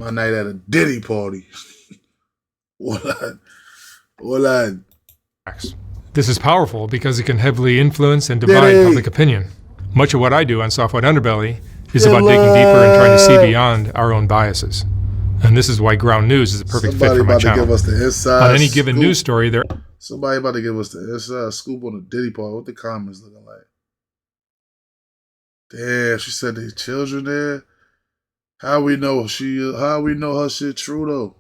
My night at a Diddy party. What? This is powerful because it can heavily influence and divide public opinion. Much of what I do on Soft White Underbelly is about digging deeper and trying to see beyond our own biases. And this is why Ground News is a perfect fit for my channel. Give us the inside on any given scoop. News story, there. Somebody about to give us the inside scoop on the Diddy party. What the comments looking like? Damn, she said there's children there. How we know her shit true though?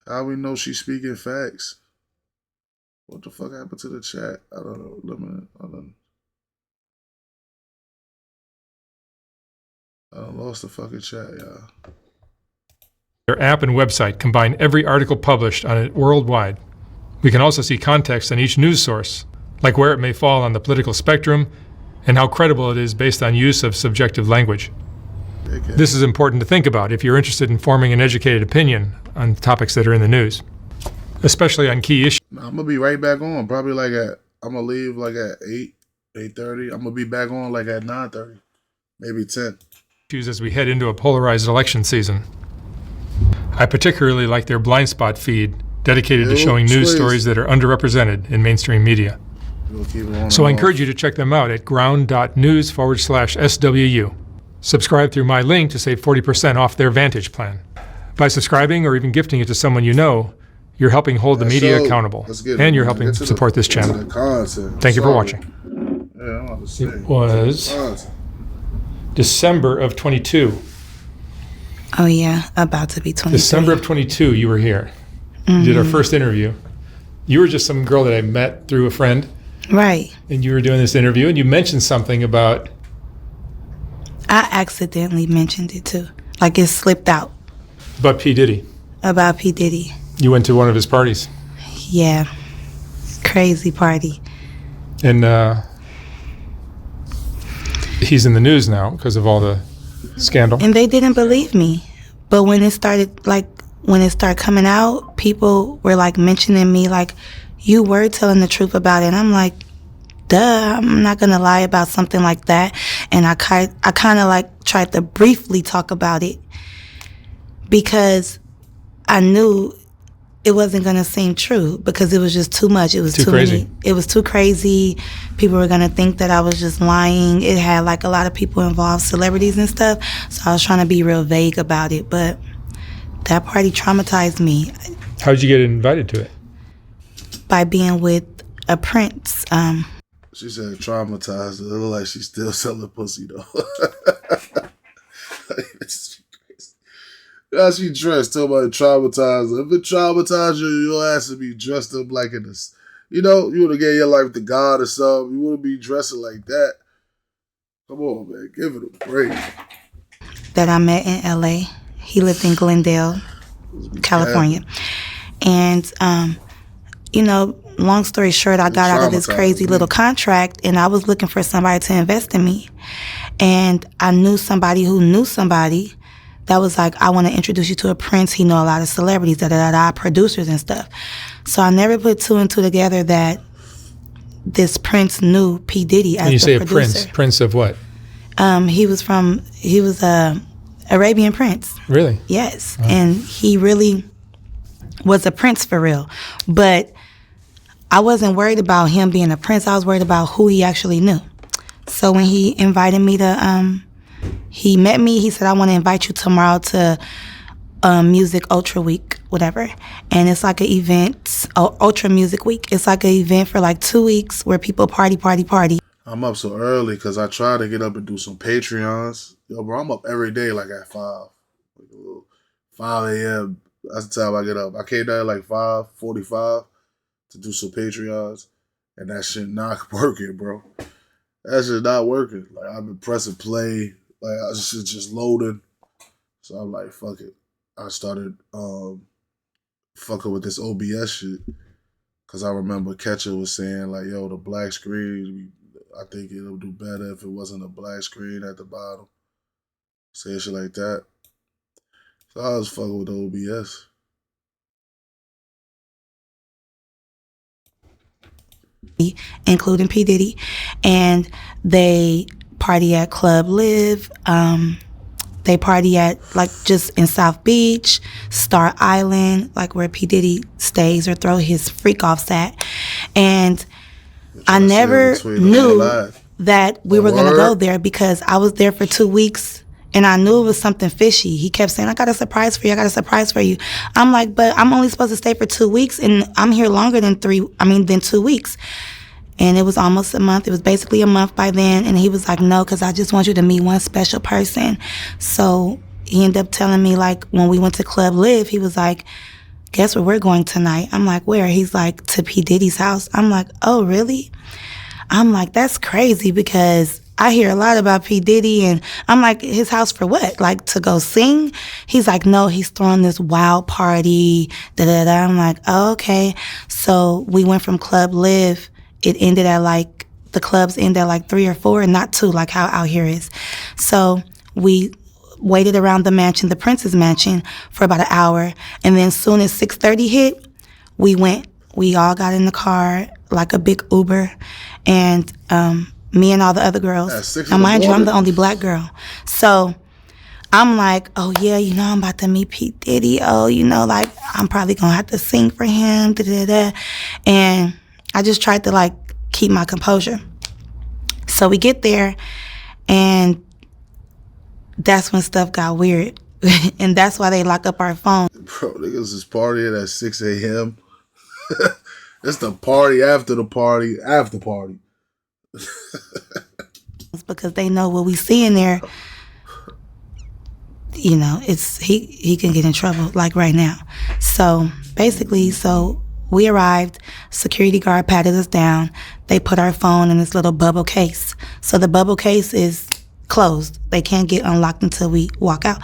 How we know she's speaking facts? What the fuck happened to the chat? I don't know. I lost the fucking chat, y'all. Their app and website combine every article published on it worldwide. We can also see context on each news source, like where it may fall on the political spectrum and how credible it is based on use of subjective language. This is important to think about if you're interested in forming an educated opinion on topics that are in the news, especially on key issues. I'm going to be right back on, probably I'm going to leave like at 8:30. I'm going to be back on like at 9:30, maybe 10. As we head into a polarized election season. I particularly like their blind spot feed, dedicated to showing news stories that are underrepresented in mainstream media. So I encourage you to check them out at ground.news/SWU. Subscribe through my link to save 40% off their Vantage plan. By subscribing or even gifting it to someone you know, you're helping hold the media accountable, and you're helping support this channel. Thank you for watching. It was December of 22. Oh yeah, about to be 23. December of 22, you were here. You did our first interview. You were just some girl that I met through a friend. Right. And you were doing this interview, and you mentioned something about... I accidentally mentioned it too. Like it slipped out. About P. Diddy. About P. Diddy. You went to one of his parties. Yeah. Crazy party. And he's in the news now because of all the scandal. And they didn't believe me. But when it started coming out, people were like mentioning me like, you were telling the truth about it. And I'm like, duh, I'm not going to lie about something like that. And I kind of like tried to briefly talk about it because I knew it wasn't going to seem true because it was just too much. It was too crazy. It was too crazy. People were going to think that I was just lying. It had like a lot of people involved, celebrities and stuff. So I was trying to be real vague about it. But that party traumatized me. How did you get invited to it? By being with a prince. She said traumatized. It looked like she's still selling pussy though. That's she dressed. Talking about traumatized. If it traumatized you, your ass would be dressed up like in this. You know, you would have gave your life to God or something. You wouldn't be dressing like that. Come on, man. Give it a break. That I met in L.A. He lived in Glendale, California. And, you know, long story short, I got out of this crazy little contract and I was looking for somebody to invest in me. And I knew somebody who knew somebody that was like, I want to introduce you to a prince. He know a lot of celebrities, producers and stuff. So I never put two and two together that this prince knew P. Diddy as the producer. When you say a prince of what? He was a Arabian prince. Really? Yes. Oh. And he really was a prince for real. But I wasn't worried about him being a prince. I was worried about who he actually knew. So when he invited me to, he met me, he said, I want to invite you tomorrow to Music Ultra Week, whatever. And it's like an event, Ultra Music Week. It's like an event for like 2 weeks where people party. I'm up so early because I try to get up and do some Patreons. Yo, bro, I'm up every day like at 5. Like a little 5 a.m. That's the time I get up. I came down at like 5:45 to do some Patreons. And that shit not working, bro. That shit not working. Like, I've been pressing play. Like, I just loading. So I'm like, fuck it. I started fucking with this OBS shit. Because I remember Ketcher was saying, like, yo, the black screen, I think it'll do better if it wasn't a black screen at the bottom. Saying shit like that. So I was fucking with the OBS. Including P. Diddy, and they party at Club Live. They party at, like, just in South Beach, Star Island, like where P. Diddy stays or throw his freak-offs at. And I never knew that we were going to go there because I was there for 2 weeks and I knew it was something fishy. He kept saying, I got a surprise for you. I got a surprise for you. I'm like, but I'm only supposed to stay for 2 weeks and I'm here longer than 2 weeks. And it was almost a month. It was basically a month by then. And he was like, no, because I just want you to meet one special person. So he ended up telling me, like, when we went to Club Live, he was like, guess where we're going tonight? I'm like, where? He's like, to P. Diddy's house. I'm like, oh, really? I'm like, that's crazy because I hear a lot about P. Diddy. And I'm like, his house for what? Like, to go sing? He's like, no, he's throwing this wild party. Da-da-da. I'm like, oh, okay. So we went from Club Live. It ended at, like, the clubs end at like 3 or 4 and not 2 like how out here is. So we waited around the mansion, the Prince's mansion, for about an hour. And then as soon as 6:30 hit, we went. We all got in the car, like a big Uber. And me and all the other girls. And mind you, I'm the only black girl. So I'm like, oh, yeah, you know, I'm about to meet P. Diddy. Oh, you know, like, I'm probably going to have to sing for him. Da-da-da. And I just tried to, like, keep my composure. So we get there, and that's when stuff got weird. And that's why they lock up our phone. Bro, niggas is partying at 6 a.m. It's the party after the party after party. It's because they know what we see in there. You know, it's he can get in trouble, like right now. So basically, we arrived, security guard patted us down. They put our phone in this little bubble case. So the bubble case is closed. They can't get unlocked until we walk out.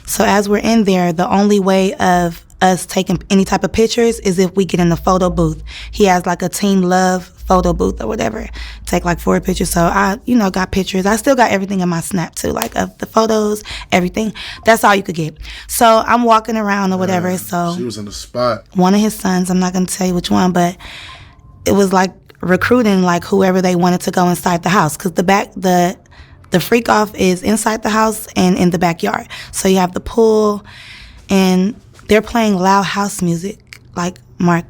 So as we're in there, the only way of us taking any type of pictures is if we get in the photo booth. He has like a Team Love photo booth or whatever. Take like 4 pictures. So I, got pictures. I still got everything in my Snap too, like of the photos, everything. That's all you could get. So I'm walking around or whatever. So she was in the spot. One of his sons, I'm not going to tell you which one, but it was like recruiting like whoever they wanted to go inside the house. Because the freak off is inside the house and in the backyard. So you have the pool and they're playing loud house music. Like, Mark,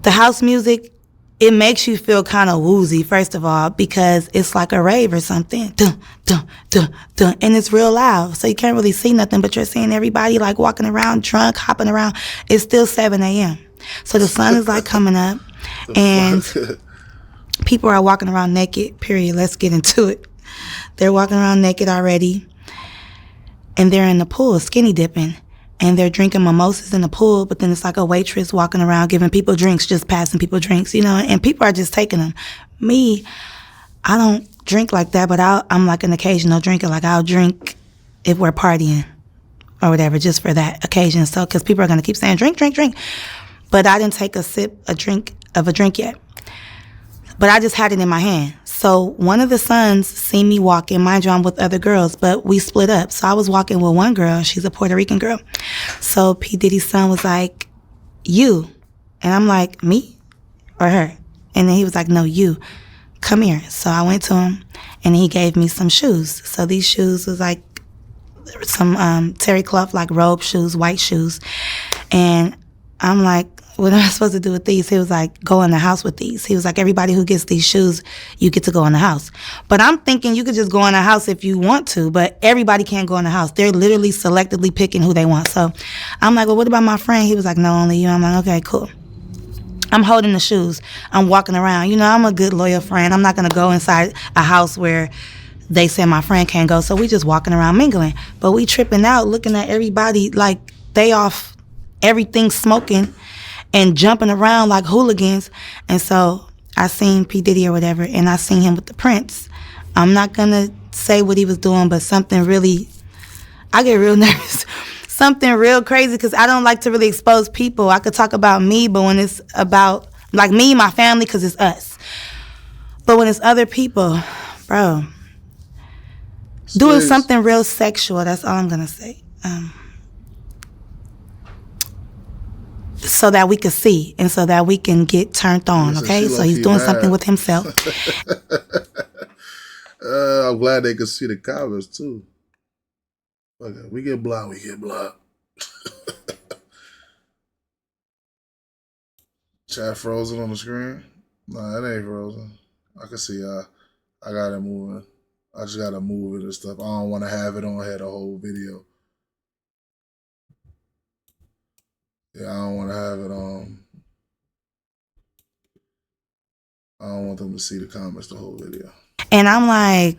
the house music, it makes you feel kind of woozy, first of all, because it's like a rave or something. Dun, dun, dun, dun, and it's real loud. So you can't really see nothing, but you're seeing everybody like walking around, drunk, hopping around. It's still 7 a.m. So the sun is like coming up and people are walking around naked, period. Let's get into it. They're walking around naked already and they're in the pool skinny dipping. And they're drinking mimosas in the pool, but then it's like a waitress walking around giving people drinks, just passing people drinks, and people are just taking them. Me, I don't drink like that, but I'm like an occasional drinker. Like, I'll drink if we're partying or whatever, just for that occasion. So, because people are going to keep saying, drink, drink, drink. But I didn't take a drink yet. But I just had it in my hand. So one of the sons seen me walking. Mind you, I'm with other girls, but we split up. So I was walking with one girl. She's a Puerto Rican girl. So P. Diddy's son was like, you. And I'm like, me or her? And then he was like, no, you. Come here. So I went to him, and he gave me some shoes. So these shoes was like some terry cloth, like robe shoes, white shoes. And I'm like, what am I supposed to do with these? He was like, go in the house with these. He was like, everybody who gets these shoes, you get to go in the house. But I'm thinking you could just go in the house if you want to, but everybody can't go in the house. They're literally selectively picking who they want. So I'm like, well, what about my friend? He was like, no, only you. I'm like, okay, cool. I'm holding the shoes. I'm walking around. I'm a good, loyal friend. I'm not going to go inside a house where they say my friend can't go. So we just walking around mingling. But we tripping out, looking at everybody like they off everything smoking and jumping around like hooligans. And so I seen P. Diddy or whatever, and I seen him with the Prince. I'm not going to say what he was doing, but something really, I get real nervous. Something real crazy, because I don't like to really expose people. I could talk about me, but when it's about, like, me, my family, because it's us. But when it's other people, bro, doing something real sexual, that's all I'm going to say. So that we can see and so that we can get turned on, okay? So he's doing something with himself. I'm glad they could see the comments, too. Okay, we get blocked, we get blocked. Chat frozen on the screen? Nah, it ain't frozen. I can see I got it moving. I just gotta move it and stuff. I don't want to have it on here the whole video. Yeah, I don't want to have it on. I don't want them to see the comments the whole video. And I'm like,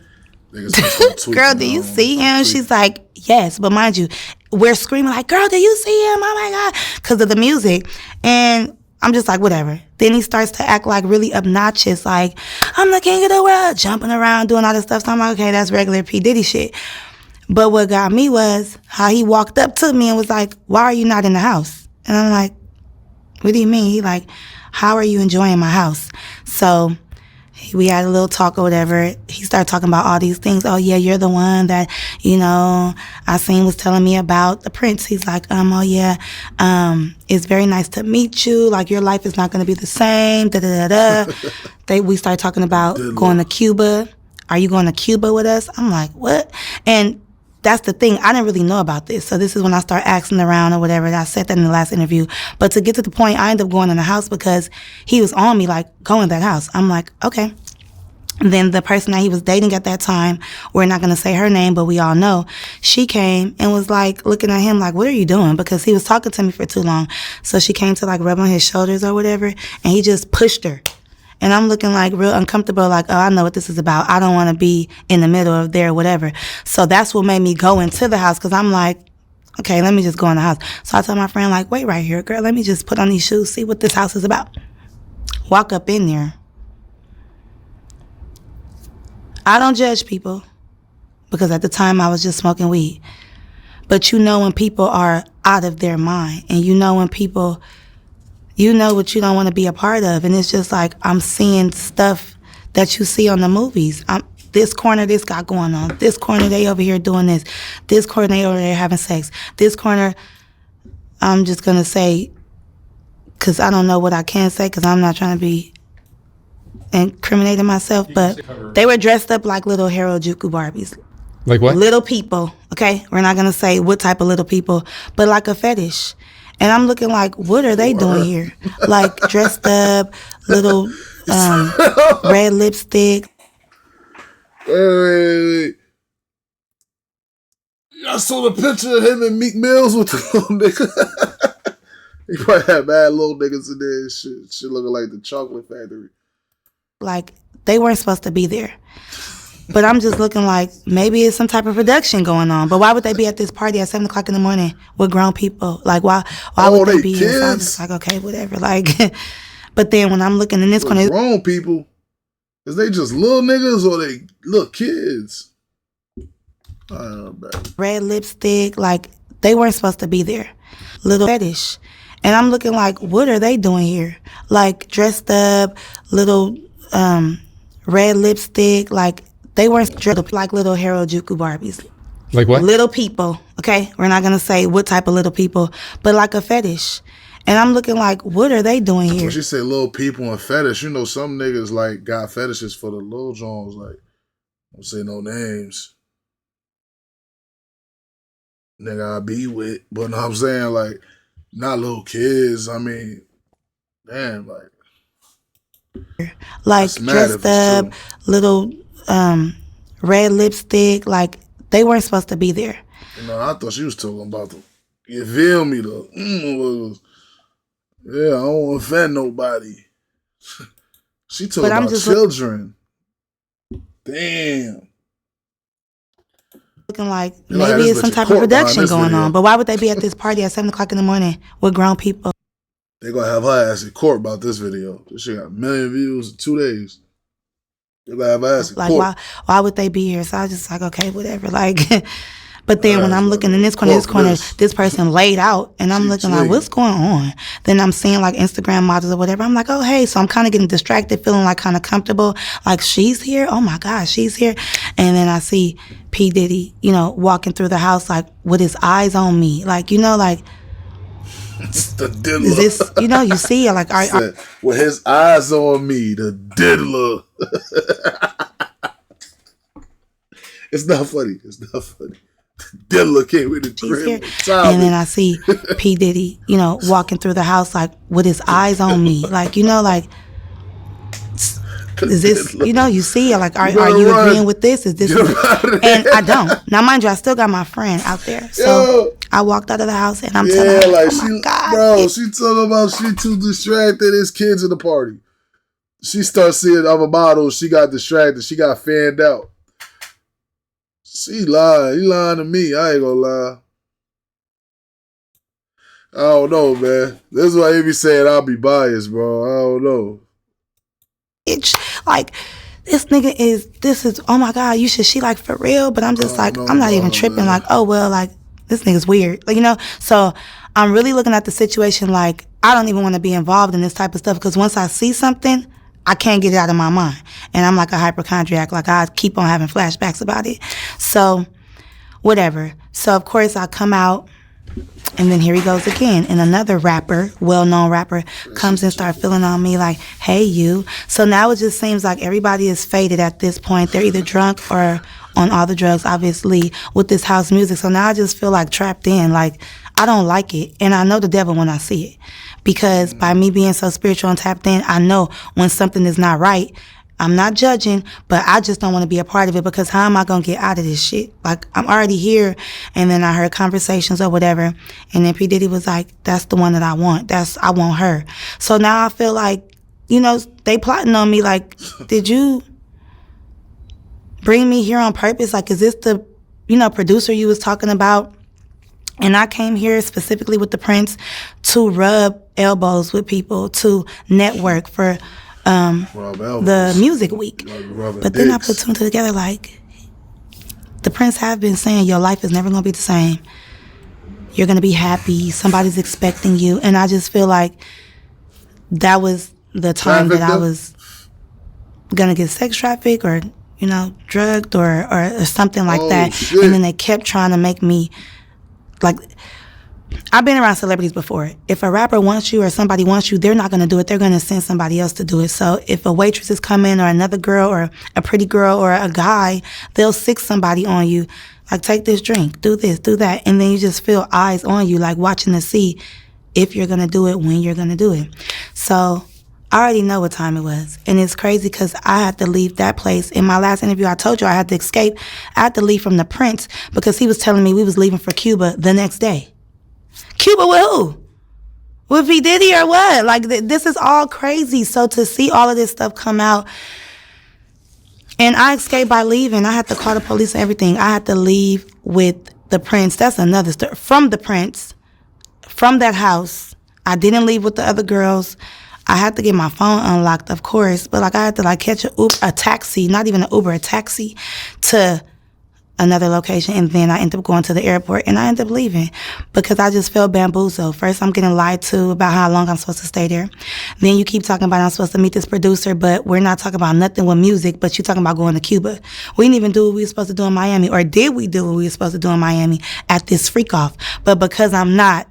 girl, do you see him? She's like, yes. But mind you, we're screaming like, girl, do you see him? Oh my God. Because of the music. And I'm just like, whatever. Then he starts to act like really obnoxious, like, I'm the king of the world, jumping around, doing all this stuff. So I'm like, okay, that's regular P. Diddy shit. But what got me was how he walked up to me and was like, why are you not in the house? And I'm like, what do you mean? He like, how are you enjoying my house? So we had a little talk or whatever. He started talking about all these things. Oh, yeah, you're the one that, you know, I seen was telling me about the prince. He's like, oh, yeah, it's very nice to meet you. Like, your life is not going to be the same. We started talking about going to Cuba. Are you going to Cuba with us? I'm like, what? And that's the thing. I didn't really know about this. So this is when I start asking around or whatever. And I said that in the last interview. But to get to the point, I ended up going in the house because he was on me, like, go in that house. I'm like, okay. And then the person that he was dating at that time, we're not going to say her name, but we all know, she came and was like looking at him like, what are you doing? Because he was talking to me for too long. So she came to like rub on his shoulders or whatever. And he just pushed her. And I'm looking like real uncomfortable, like, oh, I know what this is about. I don't want to be in the middle of there, whatever. So that's what made me go into the house because I'm like, okay, let me just go in the house. So I told my friend, like, wait right here, girl. Let me just put on these shoes, see what this house is about. Walk up in there. I don't judge people because at the time I was just smoking weed. But you know when people are out of their mind and you know when people... You know what you don't want to be a part of. And it's just like I'm seeing stuff that you see on the movies. This corner, this got going on. This corner, they over here doing this. This corner, they over there having sex. This corner, I'm just going to say, because I don't know what I can say because I'm not trying to be incriminating myself, but they were dressed up like little Harajuku Barbies. Like what? Little people, okay? We're not going to say what type of little people, but like a fetish. And I'm looking like, what are they doing here? Like dressed up, little red lipstick. Wait. I saw the picture of him and Meek Mills with the little nigga. He probably had bad little niggas in there and shit. Shit looking like the chocolate factory. Like, they weren't supposed to be there. But I'm just looking like maybe it's some type of production going on. But why would they be at this party at 7 o'clock in the morning with grown people? Like, why would they be here? So I'm just like, okay, whatever. Like, but then when I'm looking in this corner, grown people, is they just little niggas or they little kids? Red lipstick, like they weren't supposed to be there. Little fetish. And I'm looking like, what are they doing here? Like dressed up, little red lipstick, like they weren't dressed up like little Harajuku Barbies. Like what? Little people, okay? We're not going to say what type of little people, but like a fetish. And I'm looking like, what are they doing here? When she say little people and fetish, you know some niggas like got fetishes for the little Jones, like, don't say no names. Nigga I be with, but no, I'm saying like, not little kids. I mean, damn, like dressed up, little red lipstick, like they weren't supposed to be there. You know, I thought she was talking about the, you feel me though? Yeah, I don't want to offend nobody. She talking about children. Damn. Looking like maybe it's some type of production going on. But why would they be at this party at 7 o'clock in the morning with grown people? They gonna have her ass in court about this video. This shit got 1 million views in 2 days. They gonna have her ass in court. Like why would they be here? So I was just like, okay, whatever. Like, but then when I'm looking in this corner, this person laid out, and I'm looking like, what's going on? Then I'm seeing like Instagram models or whatever. I'm like, oh hey, so I'm kind of getting distracted, feeling like kind of comfortable. Like she's here. Oh my gosh, she's here. And then I see P. Diddy, you know, walking through the house like with his eyes on me, like you know, like. The diddler. Is this, you know, you see it like with his eyes on me, the diddler. It's not funny. It's not funny. Dilla came with the She's here. crib. And then I see P. Diddy, walking through the house like with his eyes on me. Like, like, is this, you see, like, are you agreeing with this? Is this? And I don't. Now, mind you, I still got my friend out there. So I walked out of the house and I'm telling her, like, oh my God. Bro, she talking about she too distracted. There's kids in the party. She starts seeing other models. She got distracted. She got fanned out. She lying. He lying to me. I ain't gonna lie. I don't know, man. This is why he be saying I'll be biased, bro. I don't know. It's like, this is, oh my God, she like for real? But I'm just like, I'm not even tripping. Man. Like, oh, well, like, this nigga's weird. Like, so I'm really looking at the situation like, I don't even want to be involved in this type of stuff because once I see something, I can't get it out of my mind. And I'm like a hypochondriac. Like, I keep on having flashbacks about it. So, whatever. So, of course, I come out, and then here he goes again. And another rapper, well-known rapper, comes and starts feeling on me like, hey, you. So now it just seems like everybody is faded at this point. They're either drunk or on all the drugs, obviously, with this house music. So now I just feel like trapped in. Like, I don't like it. And I know the devil when I see it. Because by me being so spiritual and tapped in, I know when something is not right. I'm not judging, but I just don't want to be a part of it because how am I going to get out of this shit? Like, I'm already here. And then I heard conversations or whatever. And then P. Diddy was like, that's the one that I want. I want her. So now I feel like, they plotting on me. Like, did you bring me here on purpose? Like, is this the, producer you was talking about? And I came here specifically with the Prince to rub elbows with people, to network for the music week. But then I put two and two together like, the Prince have been saying your life is never going to be the same. You're going to be happy. Somebody's expecting you. And I just feel like that was the time that I was going to get sex trafficked or, drugged or something like that. Shit. And then they kept trying to make me, like, I've been around celebrities before. If a rapper wants you or somebody wants you, they're not going to do it. They're going to send somebody else to do it. So if a waitress is coming or another girl or a pretty girl or a guy, they'll sick somebody on you. Like, take this drink, do this, do that. And then you just feel eyes on you, like watching to see if you're going to do it, when you're going to do it. So I already know what time it was. And it's crazy because I had to leave that place. In my last interview, I told you I had to escape. I had to leave from the Prince because he was telling me we was leaving for Cuba the next day. Cuba with who? With P. Diddy or what? Like, this is all crazy. So to see all of this stuff come out, and I escaped by leaving. I had to call the police and everything. I had to leave with the Prince. That's another story. From the Prince, from that house. I didn't leave with the other girls. I had to get my phone unlocked, of course. But, like, I had to, catch a taxi, not even an Uber, a taxi to another location, and then I ended up going to the airport, and I ended up leaving because I just felt bamboozled. First, I'm getting lied to about how long I'm supposed to stay there. Then you keep talking about I'm supposed to meet this producer, but we're not talking about nothing with music, but you're talking about going to Cuba. We didn't even do what we were supposed to do in Miami, or did we do what we were supposed to do in Miami at this freak off? But because I'm not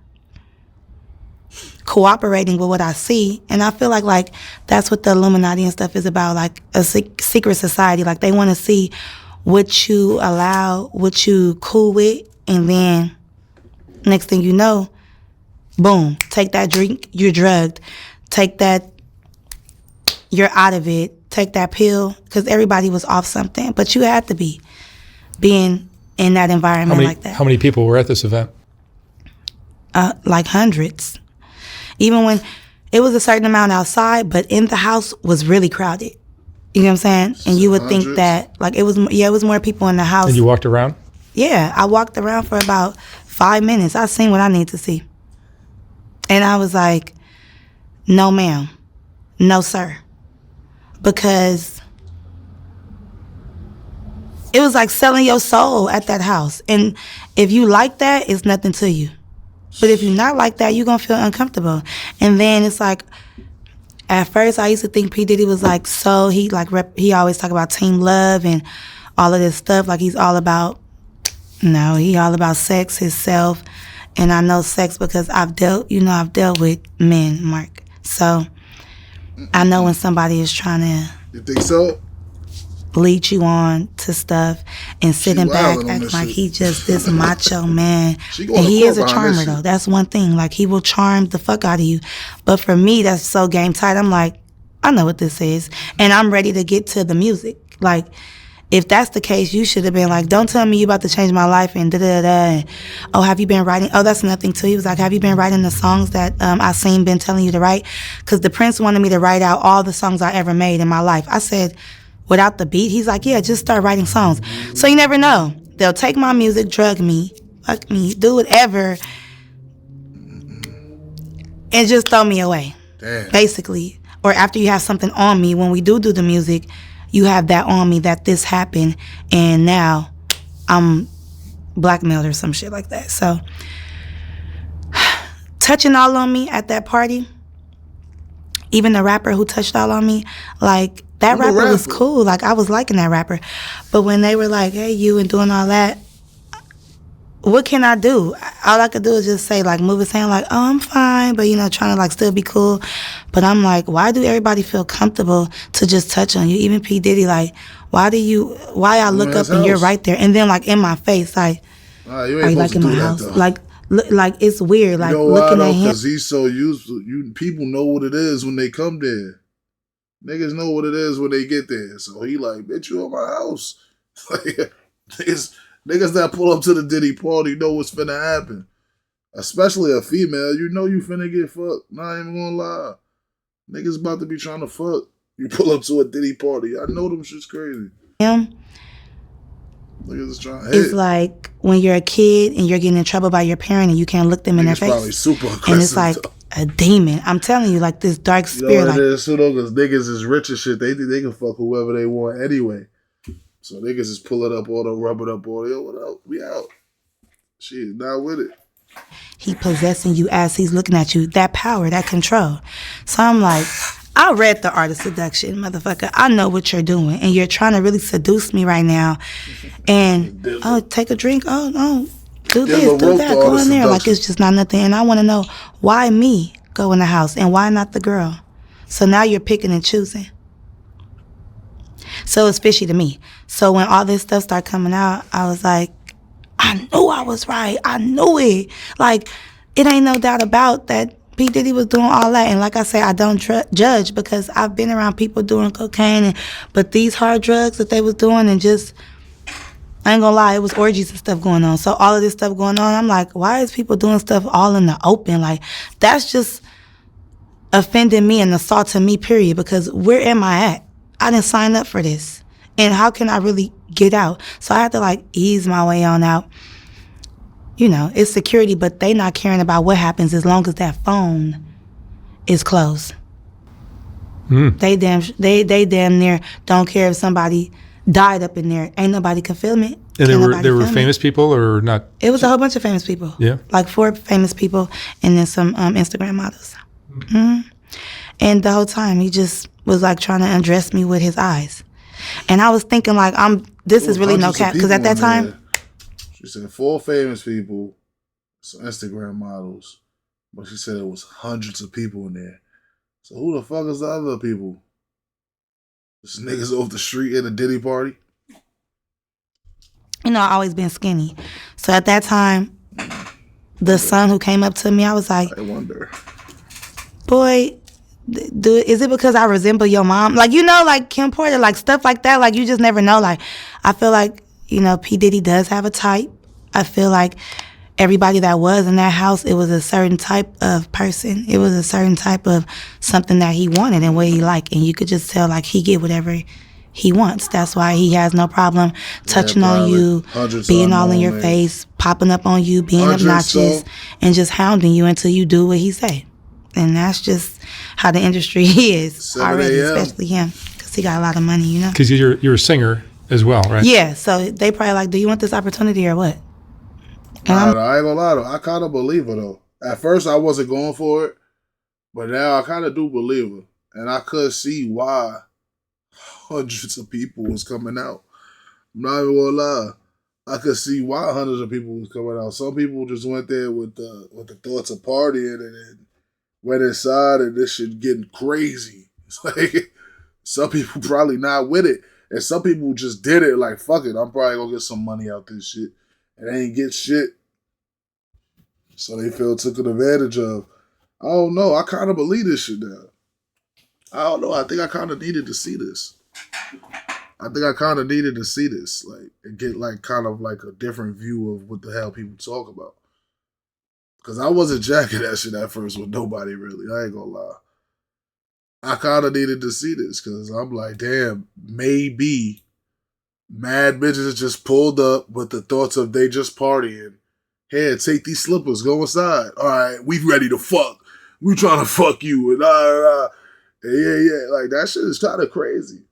cooperating with what I see, and I feel like that's what the Illuminati and stuff is about, like a secret society. Like, they want to see what you allow, what you cool with, and then next thing you know, boom, take that drink, you're drugged. Take that, you're out of it. Take that pill, because everybody was off something. But you had to be being in that environment like that. How many people were at this event? Like hundreds. Even when it was a certain amount outside, but in the house was really crowded. You know what I'm saying? And you would think that, like, it was more people in the house. And you walked around? Yeah, I walked around for about 5 minutes. I seen what I need to see. And I was like, no, ma'am. No, sir. Because it was like selling your soul at that house. And if you like that, it's nothing to you. But if you're not like that, you're going to feel uncomfortable. And then it's like, at first, I used to think P. Diddy was like, so he always talk about team love and all of this stuff. Like, he's all about, no, he all about sex, himself. And I know sex because I've dealt with men, Mark. So I know when somebody is trying to. You think so? lead you on to stuff and sitting back acting like he just this macho man. And he is a charmer though. That's one thing. Like he will charm the fuck out of you. But for me, that's so game tight. I'm like, I know what this is. And I'm ready to get to the music. Like, if that's the case, you should have been like, don't tell me you about to change my life and da-da-da. And, oh, have you been writing? Oh, that's another thing, too. He was like, have you been writing the songs that I seen been telling you to write? Because the Prince wanted me to write out all the songs I ever made in my life. I said, without the beat? He's like, yeah, just start writing songs. So you never know. They'll take my music, drug me, fuck me, do whatever, and just throw me away. Damn. Basically. Or after you have something on me, when we do the music, you have that on me that this happened and now I'm blackmailed or some shit like that. So touching all on me at that party, even the rapper who touched all on me, like that rapper was cool. Like I was liking that rapper. But when they were like, hey, you and doing all that, what can I do? All I could do is just say, like, move his hand, like, oh, I'm fine, but, you know, trying to, like, still be cool. But I'm like, why do everybody feel comfortable to just touch on you? Even P. Diddy, like, why I look up and you're right there? And then, like, in my face, like, you are you, like, in my house? Though. Like, it's weird, like, you know looking why, at him. Because he's so used to, people know what it is when they come there. Niggas know what it is when they get there. So he like, bitch, you at my house. Niggas that pull up to the Diddy party know what's finna happen. Especially a female, you know you finna get fucked. Not even gonna lie. Niggas about to be trying to fuck. You pull up to a Diddy party. I know them shit's crazy. Him. Niggas is trying to hit. It's like when you're a kid and you're getting in trouble by your parent and you can't look them in their face. Probably super aggressive. And it's like a demon. I'm telling you, like this dark spirit. You know what it is, too, though? Because niggas is rich as shit. They think they can fuck whoever they want anyway. So niggas is pulling up all the rubbing up all the, yo, what up? We out. Shit, not with it. He possessing you as he's looking at you. That power, that control. So I'm like, I read The Art of Seduction, motherfucker. I know what you're doing. And you're trying to really seduce me right now. And, oh, take a drink. Oh, no. Do this, do that. Go in there. Like it's just not nothing. And I want to know, why me go in the house and why not the girl? So now you're picking and choosing. So it's fishy to me. So when all this stuff started coming out, I was like, I knew I was right. I knew it. Like, it ain't no doubt about that P. Diddy was doing all that. And like I say, I don't judge because I've been around people doing cocaine. But these hard drugs that they was doing and just, I ain't gonna lie, it was orgies and stuff going on. So all of this stuff going on, I'm like, why is people doing stuff all in the open? Like, that's just offending me and assaulting me, period. Because where am I at? I didn't sign up for this. And how can I really get out? So I had to like ease my way on out. You know, it's security, but they not caring about what happens as long as that phone is closed. They damn near don't care if somebody died up in there. Ain't nobody can film it. And there were famous people or not? It was a whole bunch of famous people. Yeah. Like 4 famous people and then some Instagram models. And the whole time he just was like trying to undress me with his eyes. And I was thinking like, this is really no cap. Because at that time. She said 4 famous people, some Instagram models. But she said it was hundreds of people in there. So who the fuck is the other people? Just niggas off the street at a Diddy party? You know, I always been skinny. So at that time, the son who came up to me, I was like, I wonder. Boy, is it because I resemble your mom? Like, you know, like Kim Porter, like stuff like that. Like, you just never know. Like, I feel like, you know, P. Diddy does have a type. I feel like everybody that was in that house, it was a certain type of person. It was a certain type of something that he wanted and what he liked. And you could just tell, like, he get whatever he wants. That's why he has no problem touching on you, being all in your face, popping up on you, being obnoxious, and just hounding you until you do what he say. And that's just how the industry is already, especially him, because he got a lot of money, you know? Because you're a singer as well, right? Yeah, so they probably like, do you want this opportunity or what? And I ain't gonna lie though, I kind of believe her though. At first I wasn't going for it, but now I kind of do believe her. And I could see why hundreds of people was coming out. I'm not even gonna lie. I could see why hundreds of people was coming out. Some people just went there with the thoughts of partying and then went inside and this shit getting crazy. It's like some people probably not with it. And some people just did it like, fuck it, I'm probably gonna get some money out this shit. And they ain't get shit. So they feel taken advantage of. I don't know. I kind of believe this shit now. I don't know. I think I kind of needed to see this. Like, and get like kind of like a different view of what the hell people talk about. Because I wasn't jacking that shit at first with nobody really. I ain't gonna lie. I kind of needed to see this because I'm like, damn, maybe mad bitches just pulled up with the thoughts of they just partying. Hey, take these slippers, go inside. All right, we ready to fuck. We trying to fuck you. And yeah. Like, that shit is kind of crazy.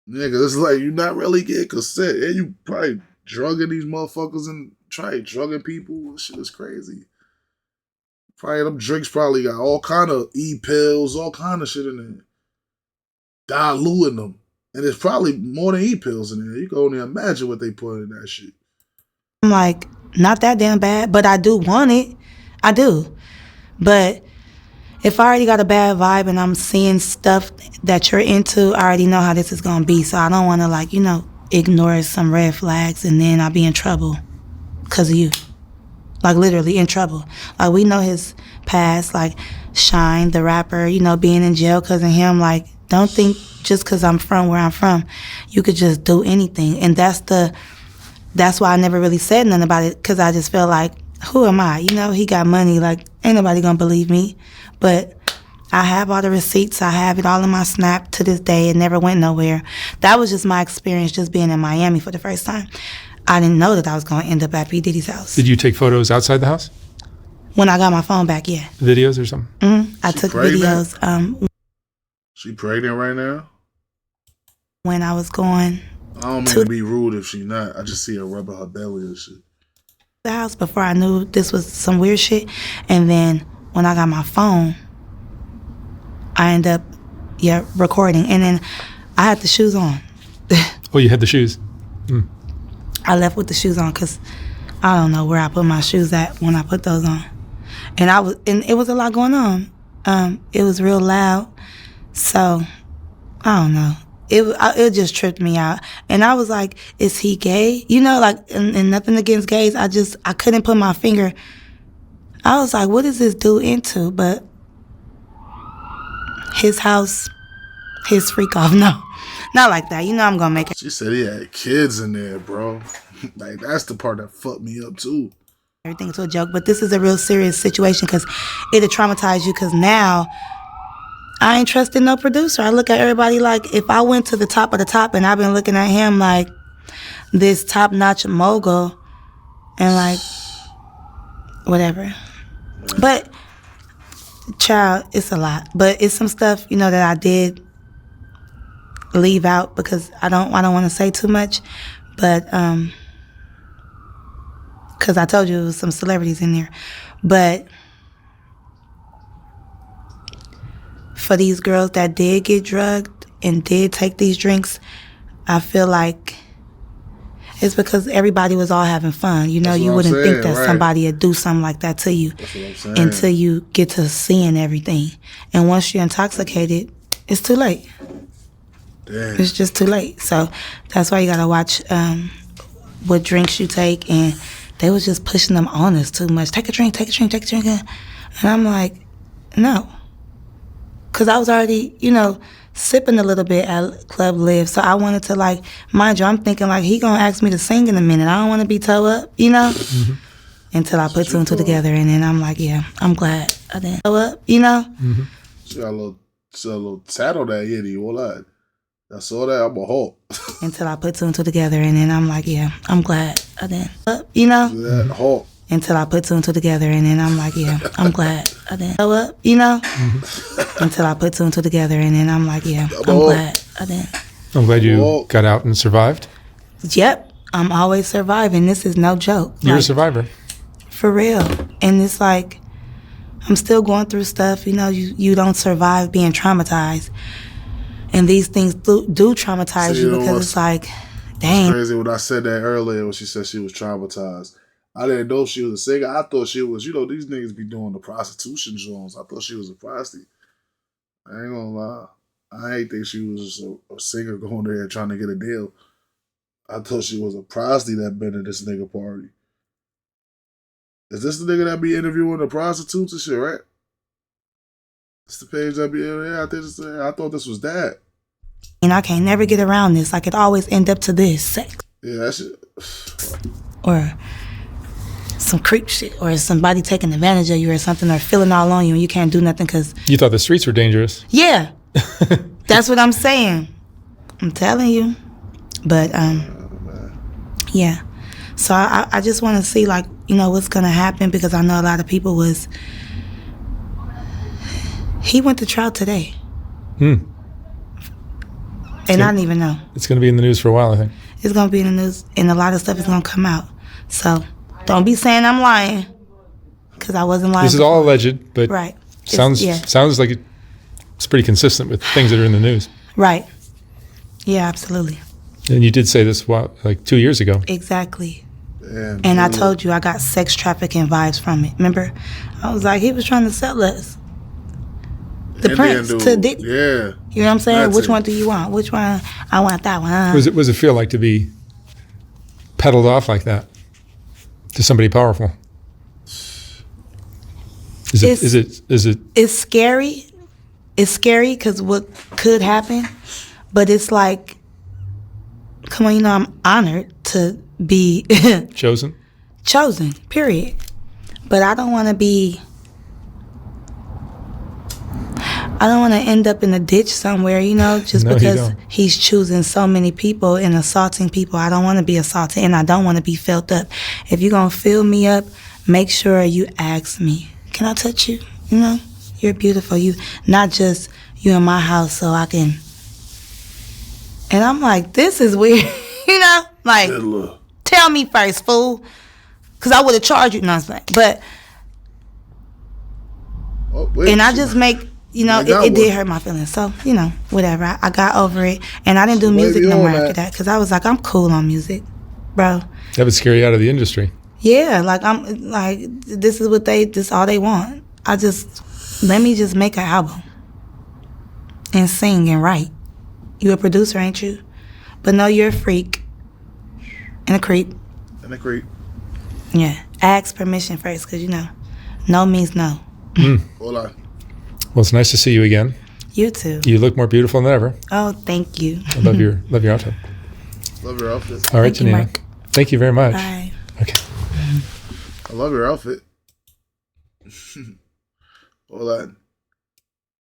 Nigga, it's like you're not really getting consent. And you probably drugging these motherfuckers and drugging people. This shit is crazy. Probably them drinks probably got all kind of E-pills, all kind of shit in there. Diluting them. And there's probably more than E-pills in there. You can only imagine what they put in that shit. I'm like, not that damn bad, but I do want it. I do. But if I already got a bad vibe and I'm seeing stuff that you're into, I already know how this is going to be. So I don't want to, like, ignore some red flags and then I'll be in trouble because of you. Like, literally in trouble. Like, we know his past, like, Shine, the rapper, being in jail because of him. Like, don't think just because I'm from where I'm from, you could just do anything. And that's why I never really said nothing about it, because I just felt like, who am I? He got money. Like, ain't nobody gonna believe me. But I have all the receipts. I have it all in my Snap to this day. It never went nowhere. That was just my experience just being in Miami for the first time. I didn't know that I was going to end up at P. Diddy's house. Did you take photos outside the house? When I got my phone back, yeah. Videos or something? Mm-hmm. I took videos. She pregnant right now? When I was going I don't mean to be rude if she not. I just see her rubbing her belly and shit. The house before I knew this was some weird shit. And then when I got my phone, I ended up, recording. And then I had the shoes on. Oh, you had the shoes? Mm. I left with the shoes on because I don't know where I put my shoes at when I put those on. And it was a lot going on. It was real loud. So, I don't know. It just tripped me out. And I was like, is he gay? And nothing against gays. I couldn't put my finger. I was like, what is this dude into? But his house, his freak off. No, not like that. I'm going to make it. She said he had kids in there, bro. Like, that's the part that fucked me up, too. Everything's a joke. But this is a real serious situation because it'll traumatize you because now I ain't trusting no producer. I look at everybody like, if I went to the top of the top and I've been looking at him like this top-notch mogul and like whatever. But child, it's a lot. But it's some stuff, that I did leave out because I don't want to say too much. But because I told you it was some celebrities in there. But for these girls that did get drugged and did take these drinks, I feel like it's because everybody was all having fun. You wouldn't think that somebody would do something like that to you until you get to seeing everything. And once you're intoxicated, it's too late. Damn. It's just too late. So that's why you got to watch what drinks you take. And they was just pushing them on us too much. Take a drink. And I'm like, no. Because I was already, sipping a little bit at Club Live. So I wanted to, like, mind you, I'm thinking, like, he going to ask me to sing in a minute. I don't want to be toe up, Mm-hmm. Until I put two and two together. And then I'm like, yeah, I'm glad I didn't toe up, Mm-hmm. She got a little tat on that yitty. What that? I saw that. I'm a Hulk. Until I put two and two together. And then I'm like, yeah, I'm glad I didn't toe up, That Hulk. Until I put two and two together. And then I'm like, yeah, I'm glad I didn't toe up, Mm-hmm. Until I put two and two together. And then I'm like, yeah, I'm glad I didn't. I'm glad you got out and survived. Yep. I'm always surviving. This is no joke. You're a survivor. For real. And it's like, I'm still going through stuff. You don't survive being traumatized. And these things do traumatize you because it's like, dang. It's crazy when I said that earlier when she said she was traumatized. I didn't know she was a singer. I thought she was, these niggas be doing the prostitution joints. I thought she was a prostitute. I ain't gonna lie. I ain't think she was just a singer going there trying to get a deal. I thought she was a prostitute that been at this nigga party. Is this the nigga that be interviewing the prostitutes and shit, right? It's the page that be I thought this was that. And I can't never get around this. Like, it always end up to this, sex. Yeah, that shit. Or some creep shit. Or somebody taking advantage of you or something, or feeling all on you and you can't do nothing because... You thought the streets were dangerous. Yeah. That's what I'm saying. I'm telling you. But, yeah. So I just want to see, like, you know, what's going to happen, because I know a lot of people was... He went to trial today. And I didn't even know. It's going to be in the news for a while, I think. It's going to be in the news, and a lot of stuff is going to come out. So don't be saying I'm lying, because I wasn't lying. This is all alleged, but right. Sounds like it's pretty consistent with things that are in the news. Right. Yeah, absolutely. And you did say this, like 2 years ago. Exactly. Damn, and I told you I got sex trafficking vibes from it. Remember? I was like, he was trying to sell us. The Prince to Diddy. Yeah. You know what I'm saying? That's Which it. one do you want? Which one? I want that one. What does it feel like to be peddled off like that to somebody powerful? Is it? It's scary. It's scary because what could happen, but it's like, come on, you know, I'm honored to be chosen, period. But I don't want to be. I don't want to end up in a ditch somewhere, you know, just because he's choosing so many people and assaulting people. I don't want to be assaulted, and I don't want to be filled up. If you're going to fill me up, make sure you ask me, can I touch you? You know, you're beautiful. You, not just you in my house so I can. And I'm like, this is weird, you know, like, tell me first, fool, because I would have charged you. No, I'm saying, but, and I just make. You know, it did hurt my feelings. So, you know, whatever. I got over it. And I didn't do music no more after that, because I was like, I'm cool on music, bro. That would scare you out of the industry. Yeah, like, I'm like, this is all they want. Let me just make an album and sing and write. You a producer, ain't you? But no, you're a freak and a creep. Yeah. Ask permission first, because, you know, no means no. Hold on. Well, it's nice to see you again. You too. You look more beautiful than ever. Oh, thank you. I love your outfit. Love your outfit. All right, Tanea. Thank you very much. Bye. Okay. I love your outfit. Hold on.